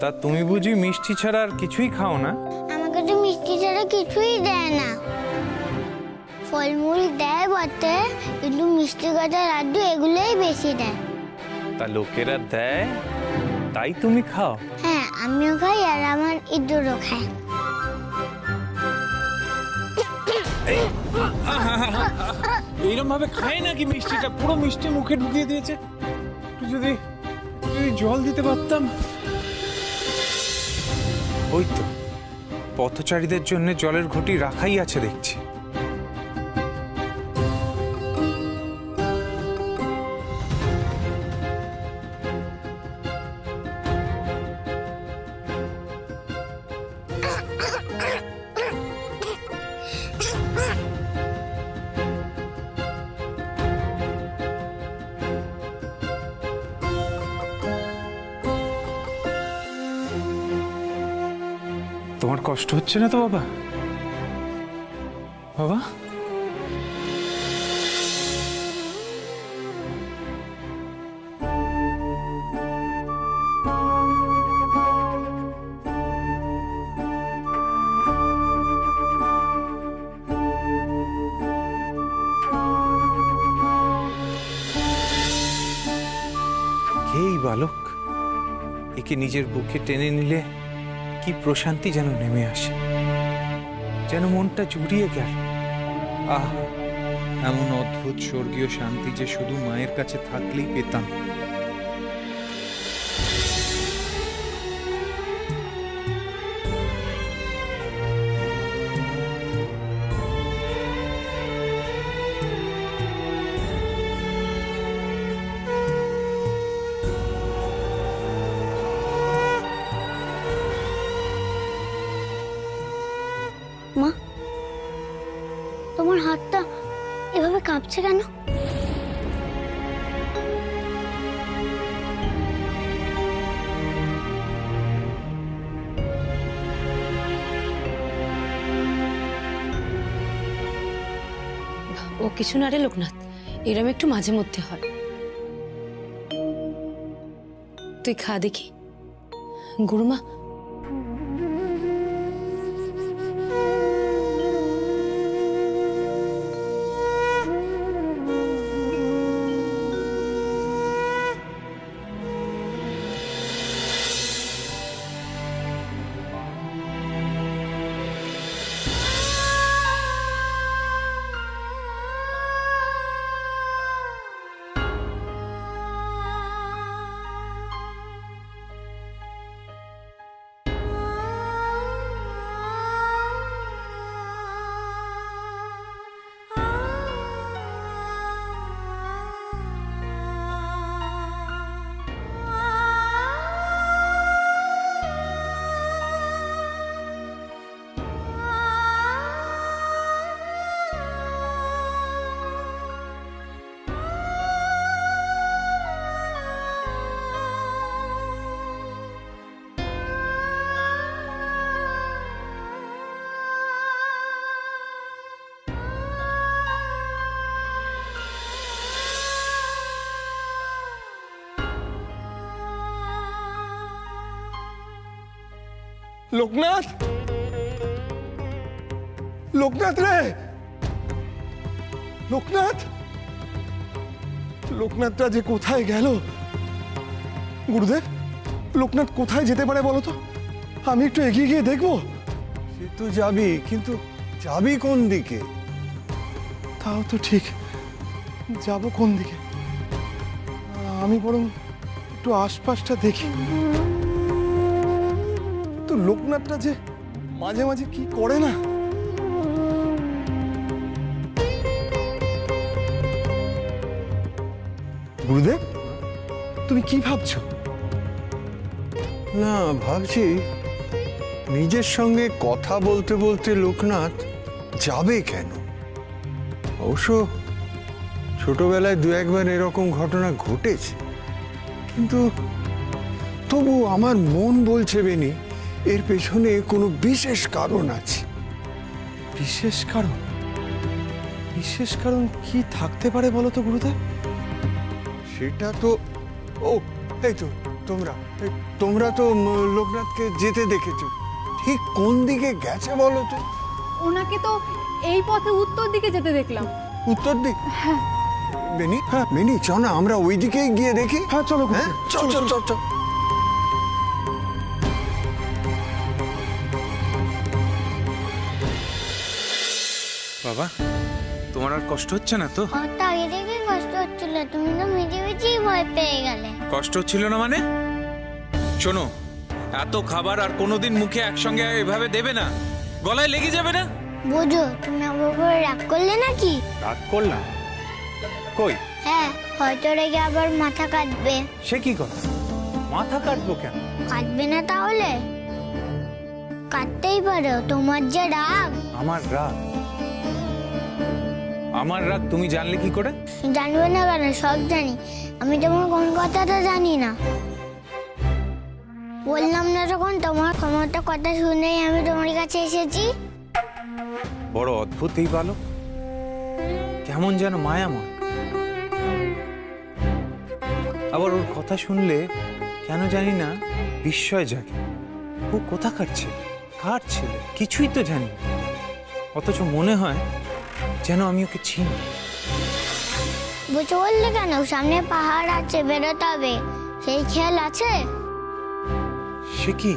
তা তুমি বুঝি মিষ্টি ছাড়া আর কিছুই খাও না? আমাকে তো মিষ্টি ছাড়া কিছুই দেয় না। ফলমূল দেয় বটে, কিন্তু মিষ্টি গাজা লাড্ডু এগুলোই বেশি দেয়। তা লোকেরা দেয় তাই তুমি খাও? হ্যাঁ, আমিও খাই আর আমার ইঁদুরও খায়। এইরকম ভাবে খায় নাকি মিষ্টিটা? পুরো মিষ্টি মুখে ঢুকিয়ে দিয়েছে। যদি জল দিতে পারতাম। ওই তো পথচারীদের জন্য জলের ঘটি রাখাই আছে দেখছি। তোমার কষ্ট হচ্ছে না তো বাবা? বাবা কে এই বালক? একে নিজের বুকে টেনে নিলে কি প্রশান্তি যেন নেমে আসে, যেন মনটা জুড়িয়ে গেল। আহ, এমন অদ্ভুত স্বর্গীয় শান্তি যে শুধু মায়ের কাছে থাকলেই পেতাম। মা, তোমার হাতটা এভাবে কাঁপছে কেন? ও কিছু না রে লোকনাথ, এরম একটু মাঝে মধ্যে হয়। তুই খা দেখি। গুরুমা, লোকনাথ, লোকনাথ রে, লোকনাথ, লোকনাথটা যে কোথায় গেল? গুরুদেব, লোকনাথ কোথায় যেতে পারে বলো তো? আমি একটু এগিয়ে গিয়ে দেখবো। সে তো যাবি, কিন্তু যাবি কোন দিকে? তাও তো ঠিক, যাব কোন দিকে? আমি বরং একটু আশপাশটা দেখি। তো লোকনাথটা যে মাঝে মাঝে কি করে না। গুরুদেব, তুমি কি ভাবছো? না, ভাবছি নিজের সঙ্গে কথা বলতে বলতে লোকনাথ যাবে কেন? অবশ্য ছোটবেলায় দু একবার এরকম ঘটনা ঘটেছে, কিন্তু তবু আমার মন বলছে বেনি এর পেছনে কোনো বিশেষ কারণ আছে। বিশেষ কারণ? বিশেষ কারণ কি থাকতে পারে বলো তো গুরুদেব? সেটা তো, ও এই তো তোমরা তো লোকনাথকে যেতে দেখেছো, ঠিক কোন দিকে গেছে বলো তো? ওনাকে তো এই পথে উত্তর দিকে যেতে দেখলাম। উত্তর দিক? বেনি, বেনি চ না আমরা ওই দিকেই গিয়ে দেখি। হ্যাঁ চলো হ্যাঁ চল চল চল চল। বাবা, তোমার আর কষ্ট হচ্ছে না তো? আমার তো আগে থেকে কষ্ট হচ্ছিল, তুমি তো মিটিমিটি ভয় পেয়ে গেলে। কষ্ট হচ্ছিল না মানে? শোনো, এত খাবার আর কোনোদিন মুখে একসঙ্গে এভাবে দেবে না, গলায় লেগে যাবে না। বুঝো, তুমি আমার উপরে রাগ করলে নাকি? রাগ করলাম? কই? হ্যাঁ, হয়তো রেগে আবার মাথা কাটবে। সে কি কথা? মাথা কাটবো কেন? কাটবে না তাহলে? কাটতেই পারো, তোমার যে রাগ। আমার রাগ? আমার রাগ তুমি জানলে কি করে? জানবে না কেন, সব জানি। আমি তোমার কোন কথাটা জানি না। বললাম না যখন, তোমার ক্ষমতা কথা শুনেই আমি তোমার কাছে এসেছি। বড় অদ্ভুত এই বালক, কেমন যেন মায়াময়। আবার ওর কথা শুনলে কেন জানি না বিস্ময় জাগে। ও কোথাকার ছেলে, কার ছেলে, কিছুই তো জানি না। অথচ মনে হয় যেন আমি ওকে চিনি। বুঝে বললে কেন? সামনে পাহাড় আছে, বেরোতে হবে, সেই খেয়াল আছে? সে কি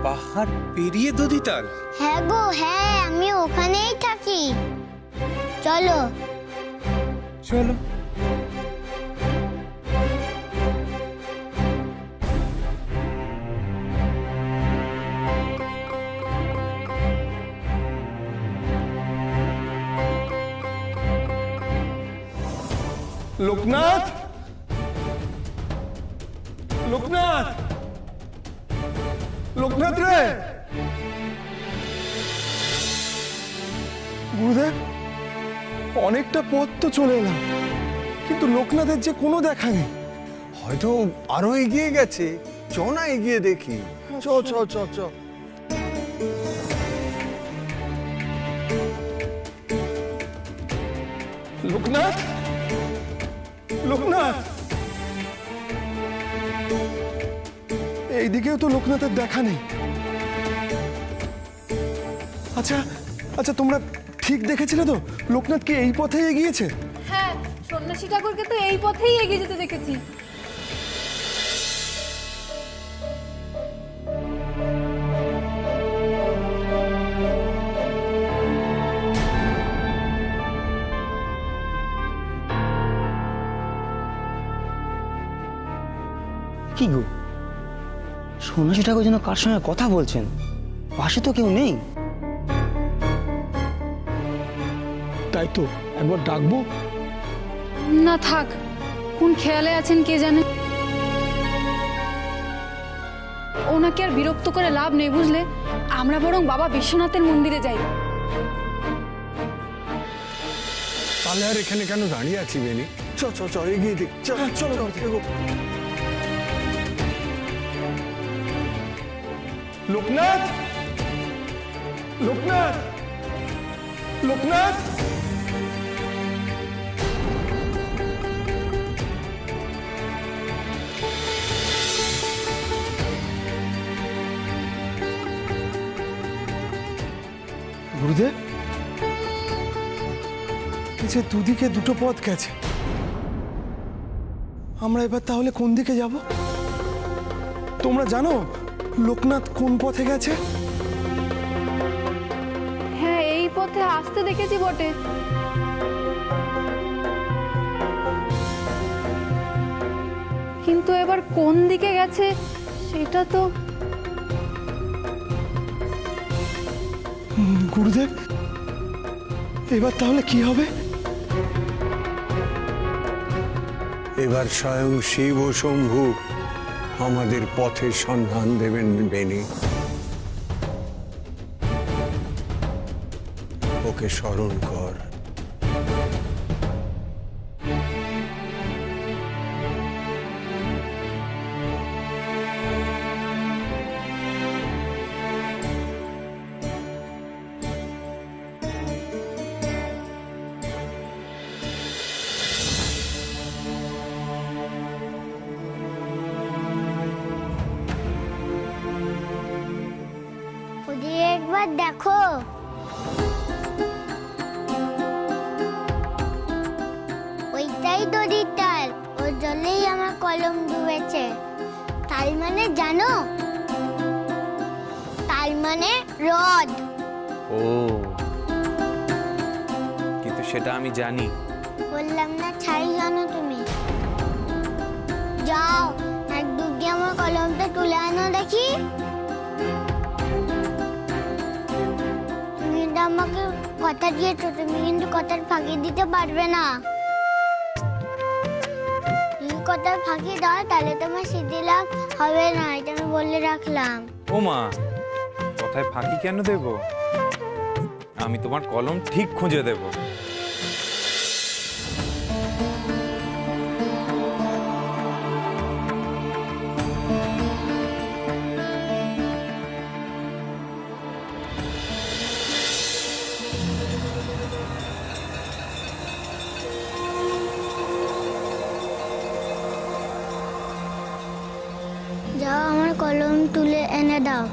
পাহাড় পেরিয়ে দধিতাল? হ্যাঁ গো হ্যাঁ, আমি ওখানেই থাকি। চলো। চলো। লোকনাথ, লোকনাথ, লোকনাথ রে! গুরুদেব, অনেকটা পথ তো চলে এলাম, কিন্তু লোকনাথের যে কোনো দেখা নেই। হয়তো আরো এগিয়ে গেছে, চ না এগিয়ে দেখি। চ চ চ চ। লোকনাথ, লোকনাথ, এইদিকেও তো লোকনাথের দেখা নেই। আচ্ছা আচ্ছা, তোমরা ঠিক দেখেছিলে তো? লোকনাথ কি এই পথে এগিয়েছে? হ্যাঁ, সন্ন্যাসী ঠাকুরকে তো এই পথেই এগিয়ে যেতে দেখেছি। কি গো, সন্ন্যাসী ঠাকুর যেন কার সঙ্গে কথা বলছেন, পাশে তো কেউ নেই। তাই তো, একবার ডাকবো। না থাক, কোন খেয়ালে আছেন কে জানে। ওনাকে আর বিরক্ত করে লাভ নেই বুঝলে। আমরা বরং বাবা বিশ্বনাথের মন্দিরে যাই। তাহলে আর এখানে কেন দাঁড়িয়ে আছি বেনি? চ চ চ এগিয়ে দেখ। চল চল চল। লোকনাথ, লোকনাথ, লোকনাথ! গুরুদেব, এই যে দুদিকে দুটো পথ গেছে, আমরা এবার তাহলে কোন দিকে যাব? তোমরা জানো লোকনাথ কোন পথে গেছে? হ্যাঁ, এই পথে আসতে দেখেছি বটে। কিন্তু এবার কোন দিকে গেছে সেটা তো। গুরুদেব, এবার তাহলে কি হবে? এবার স্বয়ং শিব ও শম্ভু আমাদের পথের সন্ধান দেবেন বেনি। ওকে স্মরণ কর। একবার দেখো। ওইটাই দড়ির তাল, ওর জলেই আমার কলম ডুবেছে। তাল মানে জানো? তাল মানে রড। ও, কিন্তু সেটা আমি জানি। বললাম না ছাই জানো তুমি? যাও এক ডুব দিয়ে আমার কলমটা তুলে আনো দেখি। তুমি কিন্তু আমাকে কথা দিয়েছো, তুমি কিন্তু কথার ফাঁকি দিতে পারবে না। যদি কথার ফাঁকি দাও তাহলে তোমার সিদ্ধি লাভ হবে না, এটা আমি বলে রাখলাম। ও মা, কথায় ফাঁকি কেন দেব? আমি তোমার কলম ঠিক খুঁজে দেব। যাও আমার কলম তুলে এনে দাও।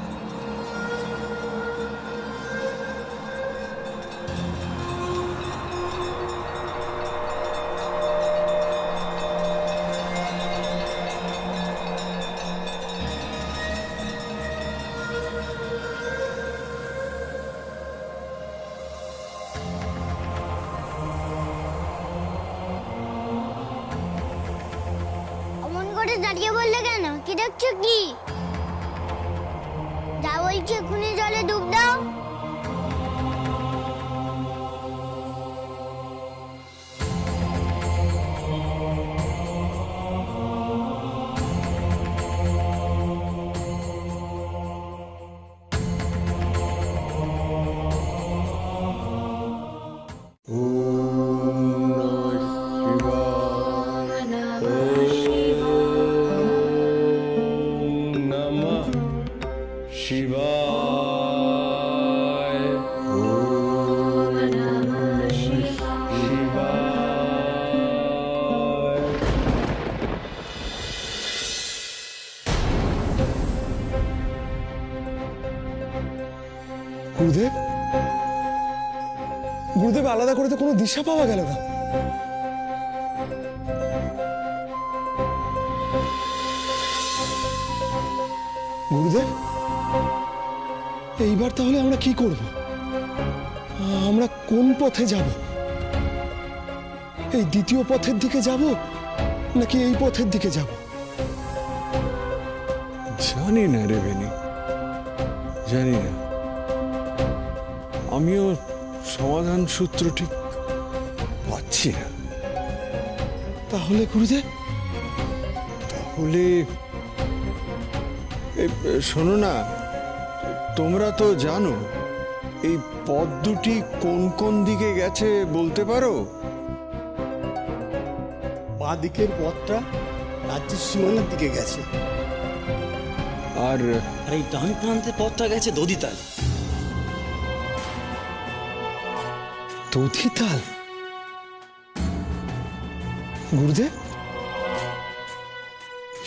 অমন করে দাঁড়িয়ে বললে কেন? কি দেখছো কি? যা বলছি এক্ষুনি জলে ডুব দাও। গুরুদেব, গুরুদেব আলাদা করে তো কোনো দিশা পাওয়া গেল না। গুরুদেব, এইবার তাহলে আমরা কি করব? আমরা কোন পথে যাব? এই দ্বিতীয় পথের দিকে যাব নাকি এই পথের দিকে যাব? জানি না রে বেনি, জানি না। আমিও সমাধান সূত্র ঠিক পাচ্ছি না। তাহলে গুরুদেব? তাহলে শোনো না, তোমরা তো জানো এই পথ দুটি কোন কোন দিকে গেছে বলতে পারো? বাঁ দিকের পথটা রাজ্যের সীমানার দিকে গেছে, আর আর এই ডান প্রান্তের পথটা গেছে দধিতাল। দধিতাল? গুরুদেব,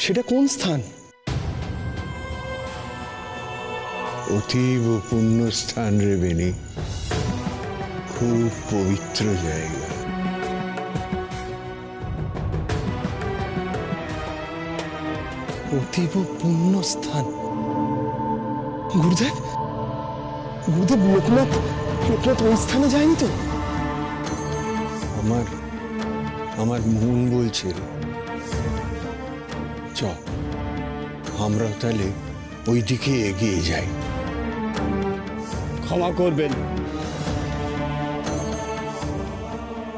সেটা কোন স্থান? অতীব পুণ্য স্থান রে বেনি, খুব পবিত্র জায়গা। অতীব পুণ্য স্থান? গুরুদেব, গুরুদেব লোকনাথ ওই স্থানে যায়নি তো? আমার মন বলছে রে, চ আমরা তাহলে ওই দিকে এগিয়ে যাই। ক্ষমা করবেন,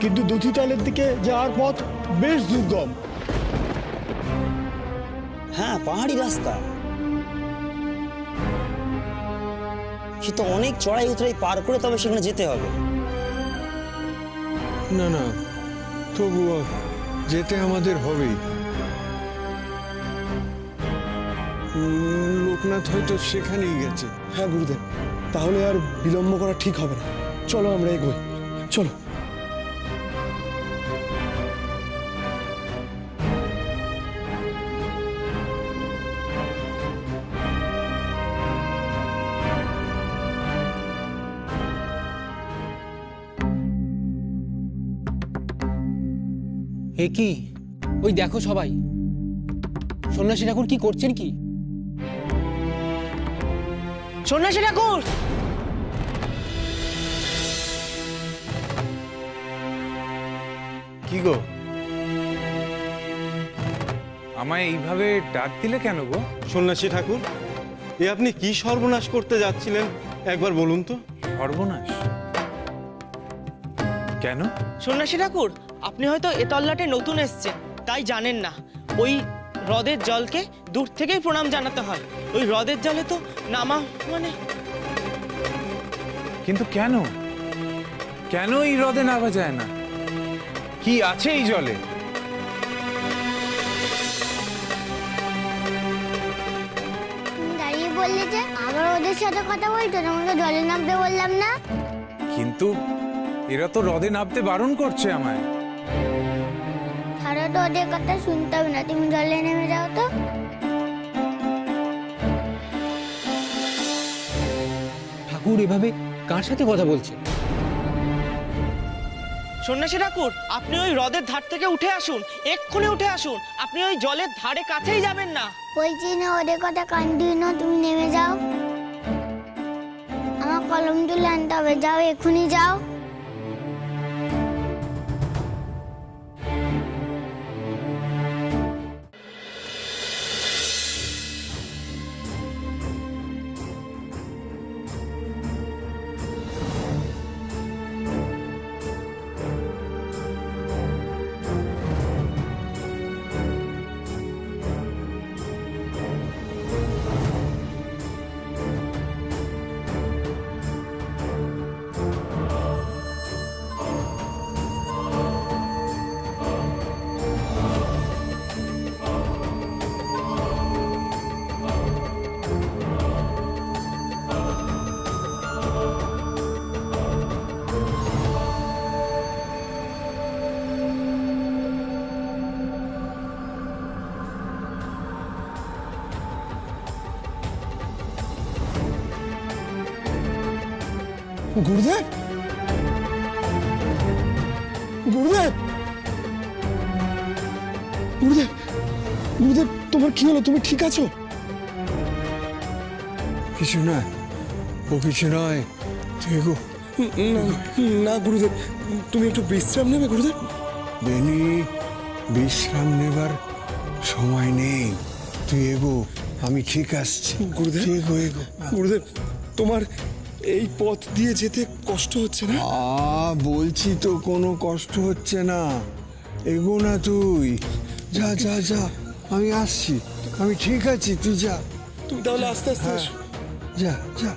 কিন্তু দধিতালের দিকে যাওয়ার পথ বেশ দুর্গম। হ্যাঁ, পাহাড়ি রাস্তা, সে তো অনেক চড়াই উতরাই পার করে তবে সেখানে যেতে হবে। না না, তবুও যেতে আমাদের হবেই। লোকনাথ হয়তো সেখানেই গেছে। হ্যাঁ গুরুদেব, তাহলে আর বিলম্ব করা ঠিক হবে না। চলো আমরা এগোই, চলো। এ কি? ওই দেখো সবাই, সন্ন্যাসী ঠাকুর কি করছেন কি? সন্ন্যাসী ঠাকুর! কি গো, আমায় এইভাবে ডাক দিলে কেন গো? সন্ন্যাসী ঠাকুর, এ আপনি কি সর্বনাশ করতে যাচ্ছিলেন একবার বলুন তো। সর্বনাশ কেন? সন্ন্যাসী ঠাকুর, আপনি হয়তো এ তল্লাটে নতুন এসেছেন, তাই জানেন না। ওই হ্রদের জলকে দূর থেকেই প্রণাম জানাতে হয়। ওই হ্রদের জলে তো নামা মানে। কিন্তু কেন, কেন এই হ্রদে নামা যায় না? কি আছে এই জলে? তুমি দাঁড়িয়ে বললে যে আবার ওদের সাথে কথা বলতো, তোমাকে জলে নামতে বললাম না? কিন্তু এরা তো হ্রদে নামতে বারণ করছে আমায়। তারা তো ওদের কথা শুনতে হবে না, তুমি জলে নেমে যাও তো। ঠাকুর এভাবে কার সাথে কথা বলছেন? সন্ন্যাসী ঠাকুর, আপনি ওই হ্রদের ধার থেকে উঠে আসুন, এক্ষুনি উঠে আসুন। আপনি ওই জলের ধারে কাছেই যাবেন না। বলছি না ওদের কথা কান দিও না, তুমি নেমে যাও। আমার কলম তুলে আনতে হবে, যাও এক্ষুনি যাও। গুরুদেব, গুরুদেব, গুরুদেব, গুরুদেব, তোমার কি হলো? তুমি ঠিক আছো? কিছু নয়, ও কিছু নয়। তুই এগো। না গুরুদেব, তুমি একটু বিশ্রাম নেবে গুরুদেব। বেনি, বিশ্রাম নেবার সময় নেই, তুই এগো, আমি ঠিক আসছি। গুরুদেব, তুই এগো, এগো। গুরুদেব, তোমার এই পথ দিয়ে যেতে কষ্ট হচ্ছে না? বলছি তো কোনো কষ্ট হচ্ছে না, এগো না তুই। যা যা যা, আমি আসছি, আমি ঠিক আছি, তুই যা। তুমি তাহলে আস্তে আস্তে হ্যাঁ, এসো। যা যা।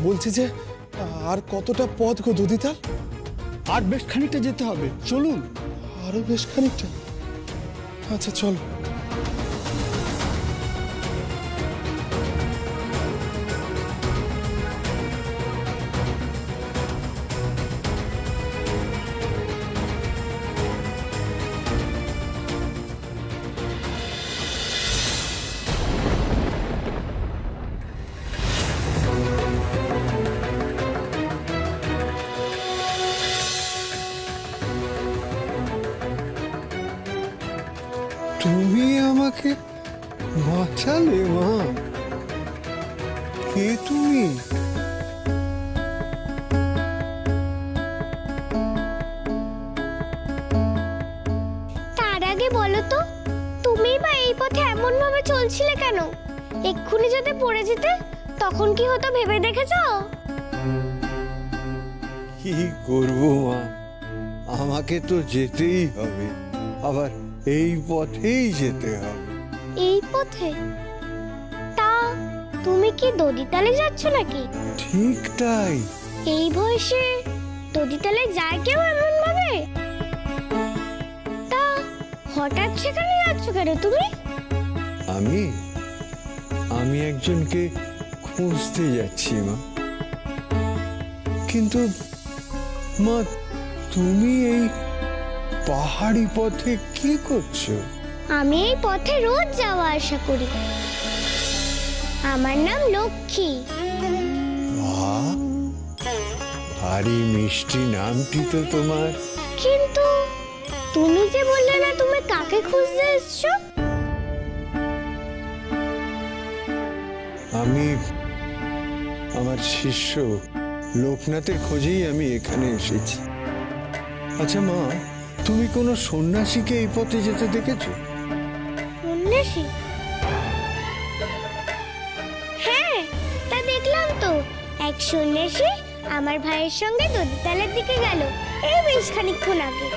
বলছি যে আর কতটা পথ গো দদিতাল? আর বেশ খানিকটা যেতে হবে, চলুন। আরো বেশ খানিকটা? আচ্ছা চলো। তুমি আমাকে বাঁচালে মা? কে তুমি? তার আগে বলো তো, তুমি বা এই পথে এমন ভাবে চলছিলে কেন? এক্ষুনি যদি পড়ে যেতে তখন কি হতো ভেবে দেখেছো? কি করব মা, আমাকে তো যেতেই হবে, আবার এই পথেই যেতে হবে। এই পথে? তা তুমি কি দদিতালে যাচ্ছ নাকি? ঠিক তাই। এই বয়সে দদিতালে যায় কেউ এমন ভাবে? তা হঠাৎ সেখানে যাচ্ছ কেন তুমি? আমি একজনকে খুঁজতে যাচ্ছি মা। কিন্তু মা, তুমি এই পাহাড়ি পথে কি করছো? আমি এই পথে রোজ যাওয়া আসা করি। আমার নাম লক্ষ্মী। ভারী মিষ্টি নামটি তো তোমার। কিন্তু তুমি যে বললে না তুমি কাকে খুঁজতে এসছো? আমি আমার শিষ্য লোকনাথের খোঁজেই আমি এখানে এসেছি। আচ্ছা মা, তুমি কোনো সন্ন্যাসীকে এই পথে যেতে দেখেছো? সন্ন্যাসী? হ্যাঁ, তা দেখলাম তো। এক সন্ন্যাসী আমার ভাইয়ের সঙ্গে নদীতালের দিকে গেল এই বেশ খানিকক্ষণ আগে।